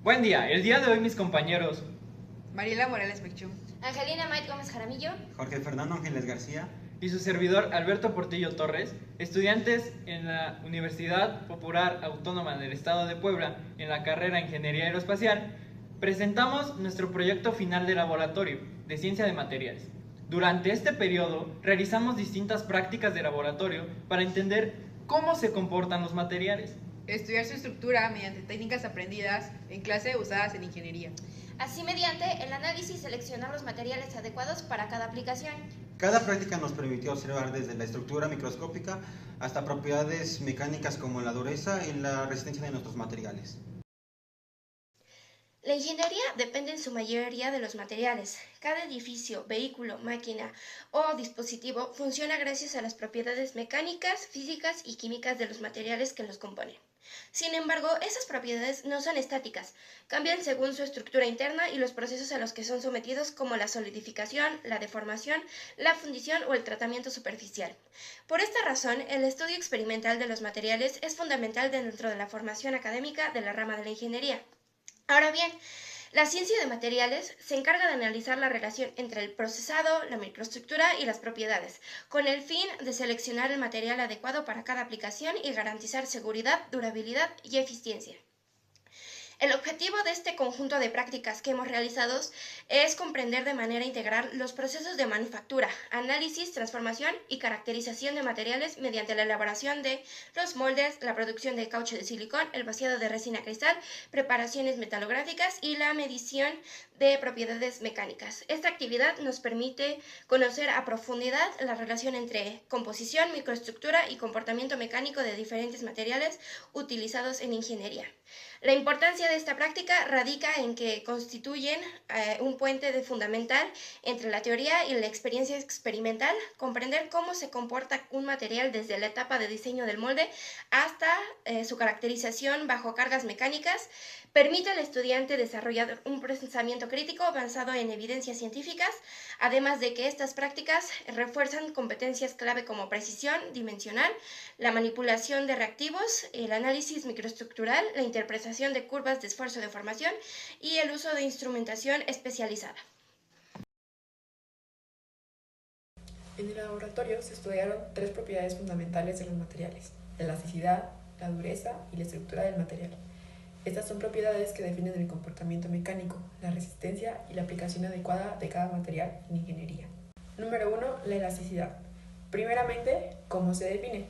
Buen día, el día de hoy mis compañeros Mariela Morales Mechum, Angelina Mait Gómez Jaramillo, Jorge Fernando Ángeles García y su servidor Alberto Portillo Torres, estudiantes en la Universidad Popular Autónoma del Estado de Puebla en la carrera Ingeniería Aeroespacial, presentamos nuestro proyecto final de laboratorio de Ciencia de Materiales. Durante este periodo realizamos distintas prácticas de laboratorio para entender cómo se comportan los materiales. estudiar su estructura mediante técnicas aprendidas en clase usadas en ingeniería. así mediante el análisis seleccionar los materiales adecuados para cada aplicación. Cada práctica nos permitió observar desde la estructura microscópica hasta propiedades mecánicas como la dureza y la resistencia de nuestros materiales. La ingeniería depende en su mayoría de los materiales. Cada edificio, vehículo, máquina o dispositivo funciona gracias a las propiedades mecánicas, físicas y químicas de los materiales que los componen. Sin embargo, esas propiedades no son estáticas, cambian según su estructura interna y los procesos a los que son sometidos, como la solidificación, la deformación, la fundición o el tratamiento superficial. Por esta razón, el estudio experimental de los materiales es fundamental dentro de la formación académica de la rama de la ingeniería. Ahora bien, la ciencia de materiales se encarga de analizar la relación entre el procesado, la microestructura y las propiedades, con el fin de seleccionar el material adecuado para cada aplicación y garantizar seguridad, durabilidad y eficiencia. El objetivo de este conjunto de prácticas que hemos realizado es comprender de manera integral los procesos de manufactura, análisis, transformación y caracterización de materiales mediante la elaboración de los moldes, la producción de caucho de silicón, el vaciado de resina cristal, preparaciones metalográficas y la medición de propiedades mecánicas. Esta actividad nos permite conocer a profundidad la relación entre composición, microestructura y comportamiento mecánico de diferentes materiales utilizados en ingeniería. La importancia de esta práctica radica en que constituyen un puente fundamental entre la teoría y la experiencia experimental. Comprender cómo se comporta un material desde la etapa de diseño del molde hasta su caracterización bajo cargas mecánicas permite al estudiante desarrollar un pensamiento crítico basado en evidencias científicas, además de que estas prácticas refuerzan competencias clave como precisión dimensional, la manipulación de reactivos, el análisis microestructural, la interpretación de curvas de esfuerzo de formación y el uso de instrumentación especializada. En el laboratorio se estudiaron tres propiedades fundamentales de los materiales: la elasticidad, la dureza y la estructura del material. Estas son propiedades que definen el comportamiento mecánico, la resistencia y la aplicación adecuada de cada material en ingeniería. Número 1. La elasticidad. Primeramente, ¿cómo se define?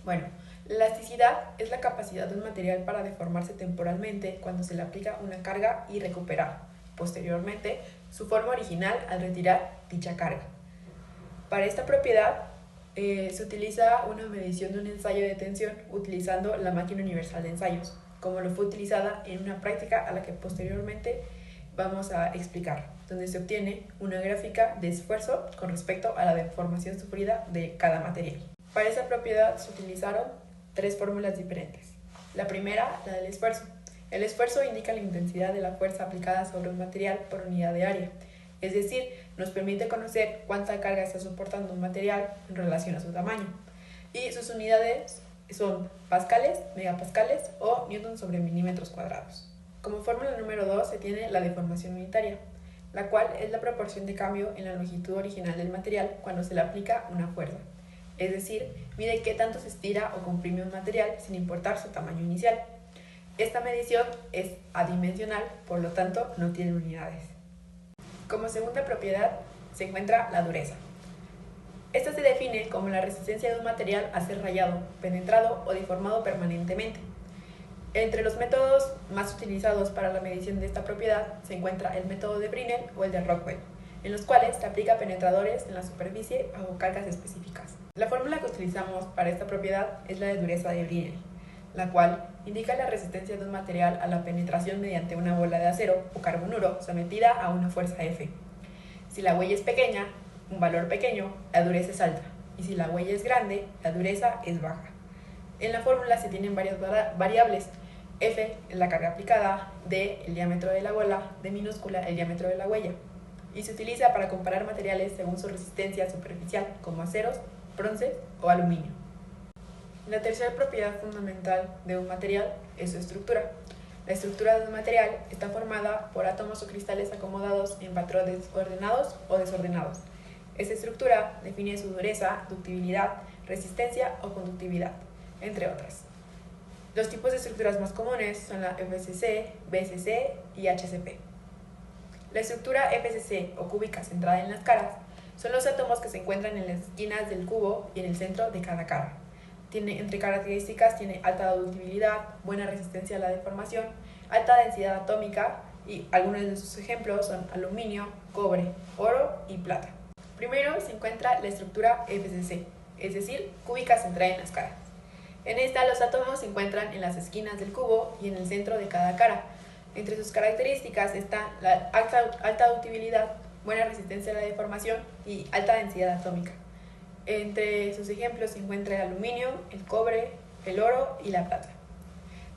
Bueno, la elasticidad es la capacidad de un material para deformarse temporalmente cuando se le aplica una carga y recuperar, posteriormente, su forma original al retirar dicha carga. Para esta propiedad se utiliza una medición de un ensayo de tensión utilizando la máquina universal de ensayos, como lo fue utilizada en una práctica a la que posteriormente vamos a explicar, donde se obtiene una gráfica de esfuerzo con respecto a la deformación sufrida de cada material. Para esa propiedad se utilizaron tres fórmulas diferentes. La primera, la del esfuerzo. El esfuerzo indica la intensidad de la fuerza aplicada sobre un material por unidad de área, es decir, nos permite conocer cuánta carga está soportando un material en relación a su tamaño. Y sus unidades son pascales, megapascales o newton sobre milímetros cuadrados. Como fórmula número 2 se tiene la deformación unitaria, la cual es la proporción de cambio en la longitud original del material cuando se le aplica una fuerza. Es decir, mide qué tanto se estira o comprime un material sin importar su tamaño inicial. Esta medición es adimensional, por lo tanto no tiene unidades. Como segunda propiedad se encuentra la dureza. Esta se define como la resistencia de un material a ser rayado, penetrado o deformado permanentemente. Entre los métodos más utilizados para la medición de esta propiedad se encuentra el método de Brinell o el de Rockwell, en los cuales se aplica penetradores en la superficie bajo cargas específicas. La fórmula que utilizamos para esta propiedad es la de dureza de Brinell, la cual indica la resistencia de un material a la penetración mediante una bola de acero o carbonuro sometida a una fuerza F. Si la huella es pequeña, un valor pequeño, la dureza es alta, y si la huella es grande, la dureza es baja. En la fórmula se tienen varias variables: F es la carga aplicada, D el diámetro de la bola, D minúscula el diámetro de la huella, y se utiliza para comparar materiales según su resistencia superficial, como aceros, bronce o aluminio. La tercera propiedad fundamental de un material es su estructura. La estructura de un material está formada por átomos o cristales acomodados en patrones ordenados o desordenados. Esta estructura define su dureza, ductibilidad, resistencia o conductividad, entre otras. Los tipos de estructuras más comunes son la FCC, BCC y HCP. La estructura FCC o cúbica centrada en las caras son los átomos que se encuentran en las esquinas del cubo y en el centro de cada cara. Entre características tiene alta ductibilidad, buena resistencia a la deformación, alta densidad atómica y algunos de sus ejemplos son aluminio, cobre, oro y plata. Primero se encuentra la estructura FCC, es decir, cúbica centrada en las caras. En esta los átomos se encuentran en las esquinas del cubo y en el centro de cada cara. Entre sus características están la alta ductibilidad, buena resistencia a la deformación y alta densidad atómica. Entre sus ejemplos se encuentra el aluminio, el cobre, el oro y la plata.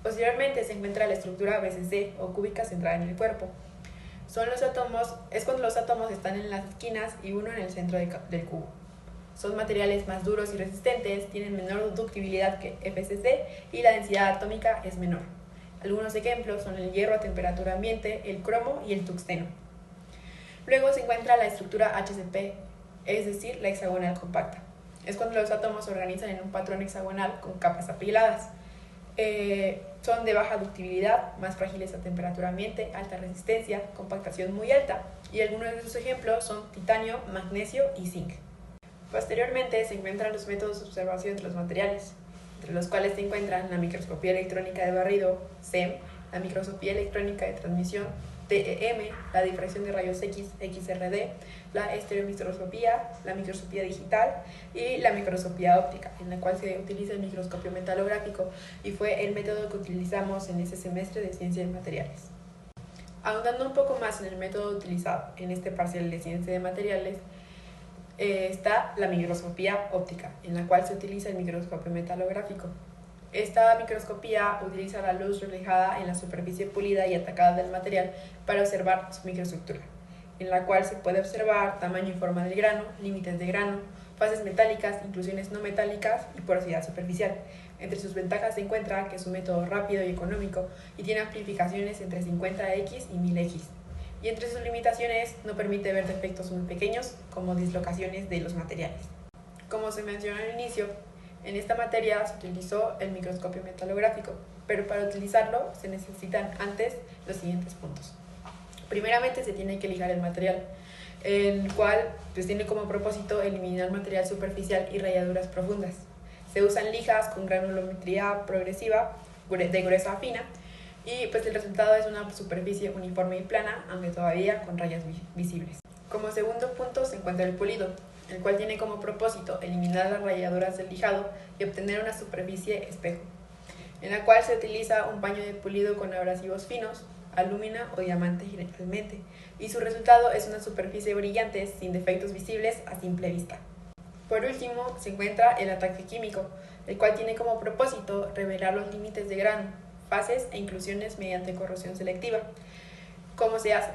Posteriormente se encuentra la estructura BCC o cúbica centrada en el cuerpo. Es cuando los átomos están en las esquinas y uno en el centro del cubo. Son materiales más duros y resistentes, tienen menor ductibilidad que FCC y la densidad atómica es menor. Algunos ejemplos son el hierro a temperatura ambiente, el cromo y el tungsteno. Luego se encuentra la estructura HCP, es decir, la hexagonal compacta. Es cuando los átomos se organizan en un patrón hexagonal con capas apiladas. Son de baja ductibilidad, más frágiles a temperatura ambiente, alta resistencia, compactación muy alta, y algunos de sus ejemplos son titanio, magnesio y zinc. Posteriormente se encuentran los métodos de observación de los materiales, entre los cuales se encuentran la microscopía electrónica de barrido, SEM, la microscopía electrónica de transmisión, TEM, la difracción de rayos X, XRD, la estereomicroscopía, la microscopía digital y la microscopía óptica, en la cual se utiliza el microscopio metalográfico y fue el método que utilizamos en ese semestre de Ciencia de Materiales. Ahondando un poco más en el método utilizado en este parcial de Ciencia de Materiales, está la microscopía óptica, en la cual se utiliza el microscopio metalográfico. Esta microscopía utiliza la luz reflejada en la superficie pulida y atacada del material para observar su microestructura, en la cual se puede observar tamaño y forma del grano, límites de grano, fases metálicas, inclusiones no metálicas y porosidad superficial. Entre sus ventajas se encuentra que es un método rápido y económico y tiene amplificaciones entre 50x y 1000x. Y entre sus limitaciones no permite ver defectos muy pequeños como dislocaciones de los materiales. Como se mencionó al inicio, en esta materia se utilizó el microscopio metalográfico, pero para utilizarlo se necesitan antes los siguientes puntos. Primeramente se tiene que lijar el material, el cual tiene como propósito eliminar material superficial y rayaduras profundas. Se usan lijas con granulometría progresiva de gruesa a fina y el resultado es una superficie uniforme y plana, aunque todavía con rayas visibles. Como segundo punto se encuentra el pulido, el cual tiene como propósito eliminar las rayaduras del lijado y obtener una superficie espejo, en la cual se utiliza un paño de pulido con abrasivos finos, alúmina o diamante generalmente, y su resultado es una superficie brillante sin defectos visibles a simple vista. Por último, se encuentra el ataque químico, el cual tiene como propósito revelar los límites de grano, fases e inclusiones mediante corrosión selectiva. ¿Cómo se hace?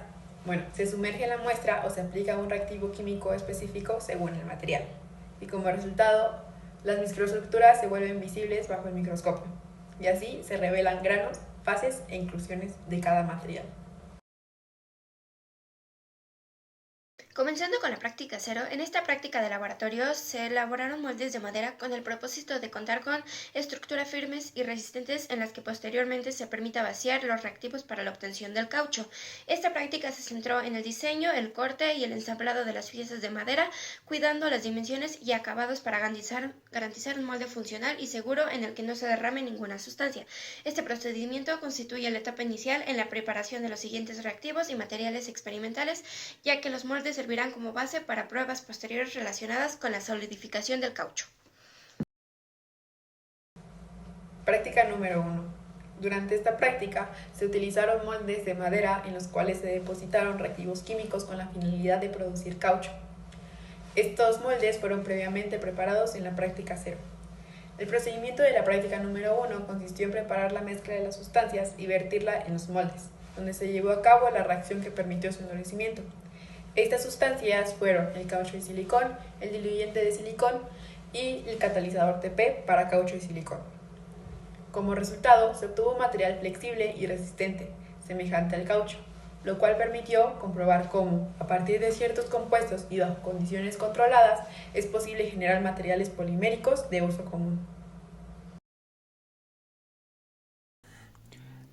Bueno, se sumerge la muestra o se aplica un reactivo químico específico según el material. Y como resultado, las microestructuras se vuelven visibles bajo el microscopio. Y así se revelan granos, fases e inclusiones de cada material. Comenzando con la práctica 0, en esta práctica de laboratorio se elaboraron moldes de madera con el propósito de contar con estructuras firmes y resistentes en las que posteriormente se permita vaciar los reactivos para la obtención del caucho. Esta práctica se centró en el diseño, el corte y el ensamblado de las piezas de madera, cuidando las dimensiones y acabados para garantizar un molde funcional y seguro en el que no se derrame ninguna sustancia. Este procedimiento constituye la etapa inicial en la preparación de los siguientes reactivos y materiales experimentales, ya que los moldes servirán como base para pruebas posteriores relacionadas con la solidificación del caucho. Práctica número 1. Durante esta práctica se utilizaron moldes de madera en los cuales se depositaron reactivos químicos con la finalidad de producir caucho. Estos moldes fueron previamente preparados en la práctica 0. El procedimiento de la práctica número 1 consistió en preparar la mezcla de las sustancias y vertirla en los moldes, donde se llevó a cabo la reacción que permitió su endurecimiento. Estas sustancias fueron el caucho y silicón, el diluyente de silicón y el catalizador TP para caucho y silicón. Como resultado, se obtuvo un material flexible y resistente, semejante al caucho, lo cual permitió comprobar cómo, a partir de ciertos compuestos y bajo condiciones controladas, es posible generar materiales poliméricos de uso común.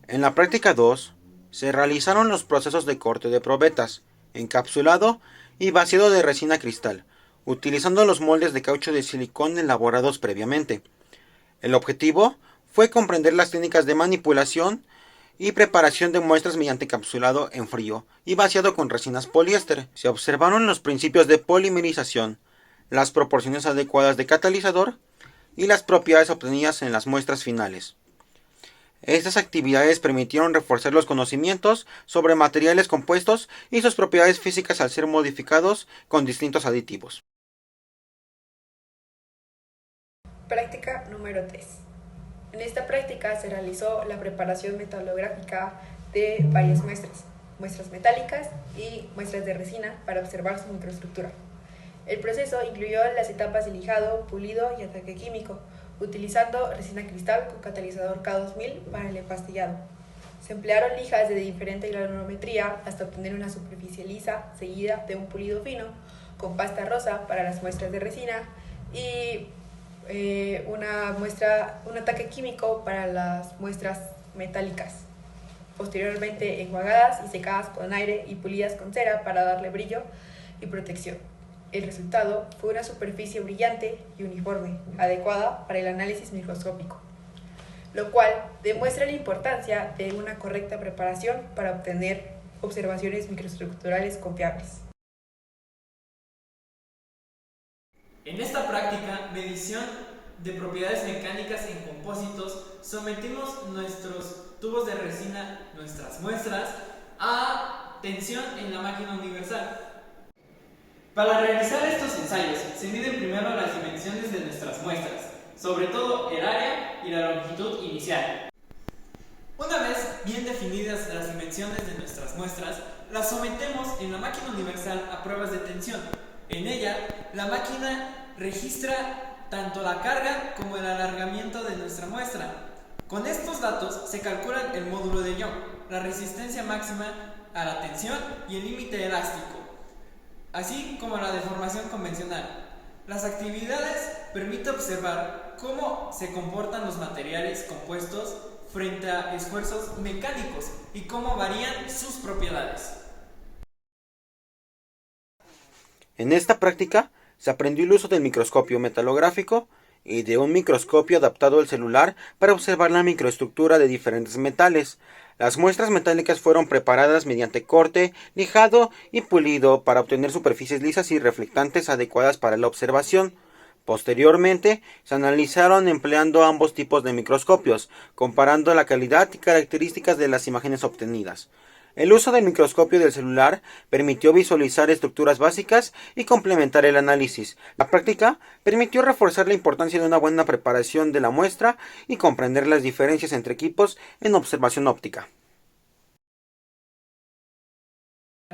En la práctica 2, se realizaron los procesos de corte de probetas, encapsulado y vaciado de resina cristal, utilizando los moldes de caucho de silicón elaborados previamente. El objetivo fue comprender las técnicas de manipulación y preparación de muestras mediante encapsulado en frío y vaciado con resinas poliéster. Se observaron los principios de polimerización, las proporciones adecuadas de catalizador y las propiedades obtenidas en las muestras finales. Estas actividades permitieron reforzar los conocimientos sobre materiales compuestos y sus propiedades físicas al ser modificados con distintos aditivos. Práctica número 3. En esta práctica se realizó la preparación metalográfica de varias muestras metálicas y muestras de resina para observar su microestructura. El proceso incluyó las etapas de lijado, pulido y ataque químico, utilizando resina cristal con catalizador K2000 para el empastillado. Se emplearon lijas de diferente granometría hasta obtener una superficie lisa seguida de un pulido fino con pasta rosa para las muestras de resina y un ataque químico para las muestras metálicas, posteriormente enjuagadas y secadas con aire y pulidas con cera para darle brillo y protección. El resultado fue una superficie brillante y uniforme, adecuada para el análisis microscópico, lo cual demuestra la importancia de una correcta preparación para obtener observaciones microestructurales confiables. En esta práctica, medición de propiedades mecánicas en compósitos, sometimos nuestros tubos de resina, nuestras muestras, a tensión en la máquina universal. Para realizar estos ensayos, se miden primero las dimensiones de nuestras muestras, sobre todo el área y la longitud inicial. Una vez bien definidas las dimensiones de nuestras muestras, las sometemos en la máquina universal a pruebas de tensión. En ella, la máquina registra tanto la carga como el alargamiento de nuestra muestra. Con estos datos se calculan el módulo de Young, la resistencia máxima a la tensión y el límite elástico, así como la deformación convencional. Las actividades permiten observar cómo se comportan los materiales compuestos frente a esfuerzos mecánicos y cómo varían sus propiedades. En esta práctica se aprendió el uso del microscopio metalográfico y de un microscopio adaptado al celular para observar la microestructura de diferentes metales. Las muestras metálicas fueron preparadas mediante corte, lijado y pulido para obtener superficies lisas y reflectantes adecuadas para la observación. Posteriormente, se analizaron empleando ambos tipos de microscopios, comparando la calidad y características de las imágenes obtenidas. El uso del microscopio del celular permitió visualizar estructuras básicas y complementar el análisis. La práctica permitió reforzar la importancia de una buena preparación de la muestra y comprender las diferencias entre equipos en observación óptica.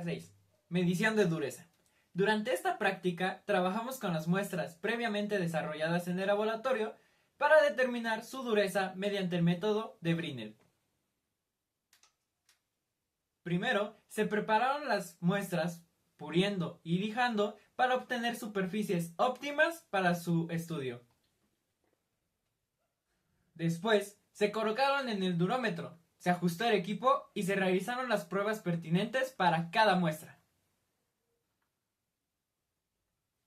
6. Medición de dureza. Durante esta práctica trabajamos con las muestras previamente desarrolladas en el laboratorio para determinar su dureza mediante el método de Brinell. Primero, se prepararon las muestras puliendo y lijando para obtener superficies óptimas para su estudio. Después, se colocaron en el durómetro, se ajustó el equipo y se realizaron las pruebas pertinentes para cada muestra.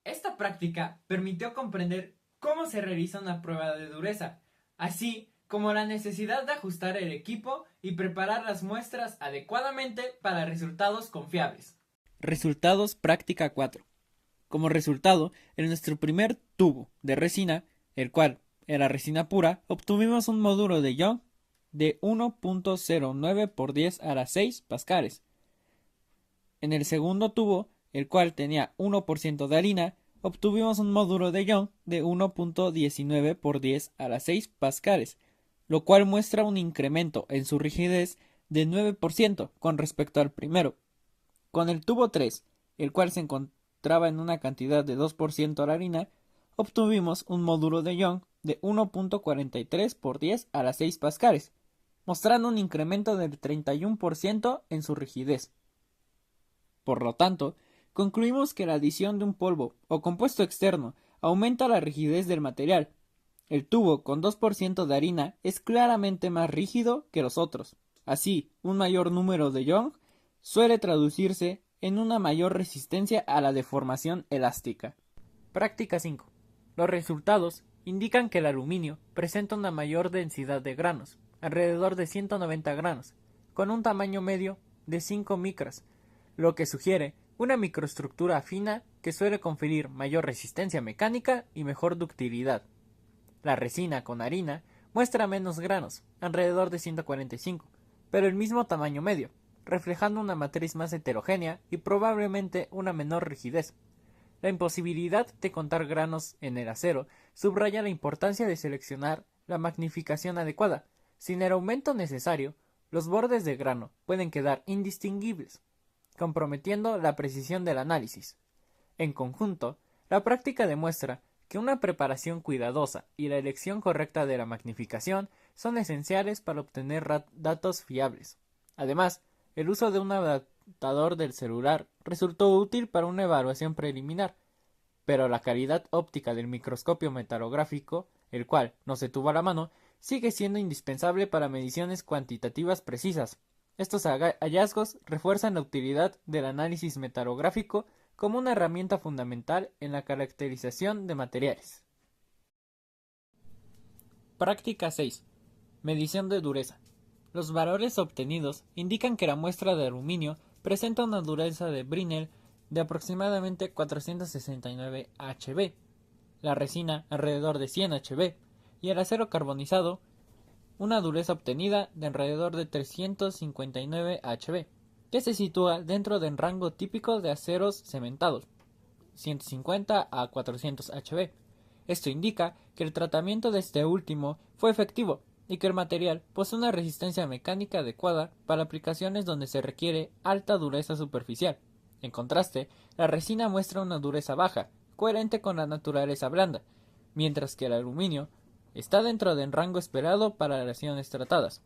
Esta práctica permitió comprender cómo se realiza una prueba de dureza, así como la necesidad de ajustar el equipo y preparar las muestras adecuadamente para resultados confiables. Resultados práctica 4. Como resultado, en nuestro primer tubo de resina, el cual era resina pura, obtuvimos un módulo de Young de 1.09 por 10 a la 6 pascales. En el segundo tubo, el cual tenía 1% de harina, obtuvimos un módulo de Young de 1.19 por 10 a la 6 pascales, lo cual muestra un incremento en su rigidez de 9% con respecto al primero. Con el tubo 3, el cual se encontraba en una cantidad de 2% de harina, obtuvimos un módulo de Young de 1.43 por 10 a la 6 pascales, mostrando un incremento del 31% en su rigidez. Por lo tanto, concluimos que la adición de un polvo o compuesto externo aumenta la rigidez del material. El tubo con 2% de harina es claramente más rígido que los otros. Así, un mayor número de Young suele traducirse en una mayor resistencia a la deformación elástica. Práctica 5. Los resultados indican que el aluminio presenta una mayor densidad de granos, alrededor de 190 granos, con un tamaño medio de 5 micras, lo que sugiere una microestructura fina que suele conferir mayor resistencia mecánica y mejor ductilidad. La resina con harina muestra menos granos, alrededor de 145, pero el mismo tamaño medio, reflejando una matriz más heterogénea y probablemente una menor rigidez. La imposibilidad de contar granos en el acero subraya la importancia de seleccionar la magnificación adecuada. Sin el aumento necesario, los bordes de grano pueden quedar indistinguibles, comprometiendo la precisión del análisis. En conjunto, la práctica demuestra que una preparación cuidadosa y la elección correcta de la magnificación son esenciales para obtener datos fiables. Además, el uso de un adaptador del celular resultó útil para una evaluación preliminar, pero la calidad óptica del microscopio metalográfico, el cual no se tuvo a la mano, sigue siendo indispensable para mediciones cuantitativas precisas. Estos hallazgos refuerzan la utilidad del análisis metalográfico como una herramienta fundamental en la caracterización de materiales. Práctica 6. Medición de dureza. Los valores obtenidos indican que la muestra de aluminio presenta una dureza de Brinell de aproximadamente 469 Hb, la resina alrededor de 100 Hb y el acero carbonizado una dureza obtenida de alrededor de 359 Hb, que se sitúa dentro del rango típico de aceros cementados, 150 a 400 Hb. Esto indica que el tratamiento de este último fue efectivo y que el material posee una resistencia mecánica adecuada para aplicaciones donde se requiere alta dureza superficial. En contraste, la resina muestra una dureza baja, coherente con la naturaleza blanda, mientras que el aluminio está dentro del rango esperado para aleaciones tratadas.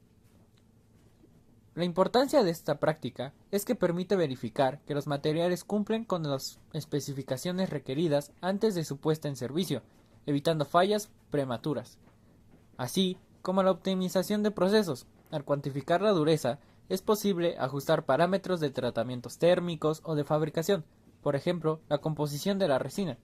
La importancia de esta práctica es que permite verificar que los materiales cumplen con las especificaciones requeridas antes de su puesta en servicio, evitando fallas prematuras, así como la optimización de procesos. Al cuantificar la dureza, es posible ajustar parámetros de tratamientos térmicos o de fabricación, por ejemplo, la composición de la resina,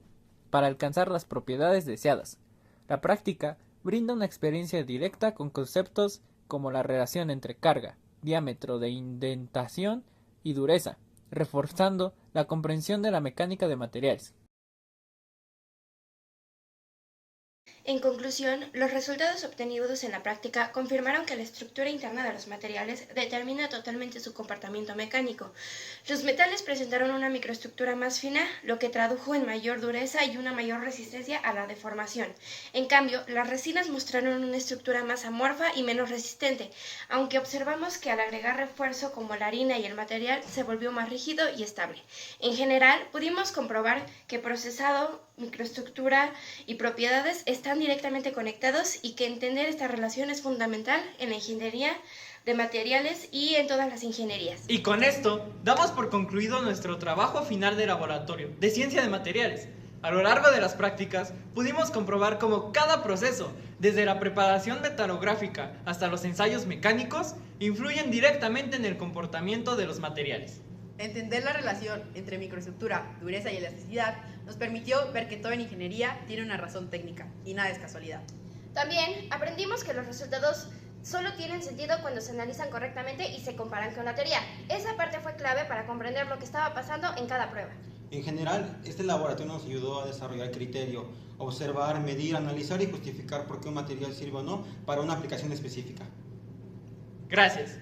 para alcanzar las propiedades deseadas. La práctica brinda una experiencia directa con conceptos como la relación entre carga, diámetro de indentación y dureza, reforzando la comprensión de la mecánica de materiales. En conclusión, los resultados obtenidos en la práctica confirmaron que la estructura interna de los materiales determina totalmente su comportamiento mecánico. Los metales presentaron una microestructura más fina, lo que tradujo en mayor dureza y una mayor resistencia a la deformación. En cambio, las resinas mostraron una estructura más amorfa y menos resistente, aunque observamos que al agregar refuerzo como la harina y el material se volvió más rígido y estable. En general, pudimos comprobar que procesado, microestructura y propiedades están directamente conectados y que entender esta relación es fundamental en la ingeniería de materiales y en todas las ingenierías. Y con esto, damos por concluido nuestro trabajo final de laboratorio de ciencia de materiales. A lo largo de las prácticas, pudimos comprobar cómo cada proceso, desde la preparación metalográfica hasta los ensayos mecánicos, influyen directamente en el comportamiento de los materiales. Entender la relación entre microestructura, dureza y elasticidad nos permitió ver que todo en ingeniería tiene una razón técnica y nada es casualidad. También aprendimos que los resultados solo tienen sentido cuando se analizan correctamente y se comparan con la teoría. Esa parte fue clave para comprender lo que estaba pasando en cada prueba. En general, este laboratorio nos ayudó a desarrollar criterio, observar, medir, analizar y justificar por qué un material sirve o no para una aplicación específica. Gracias.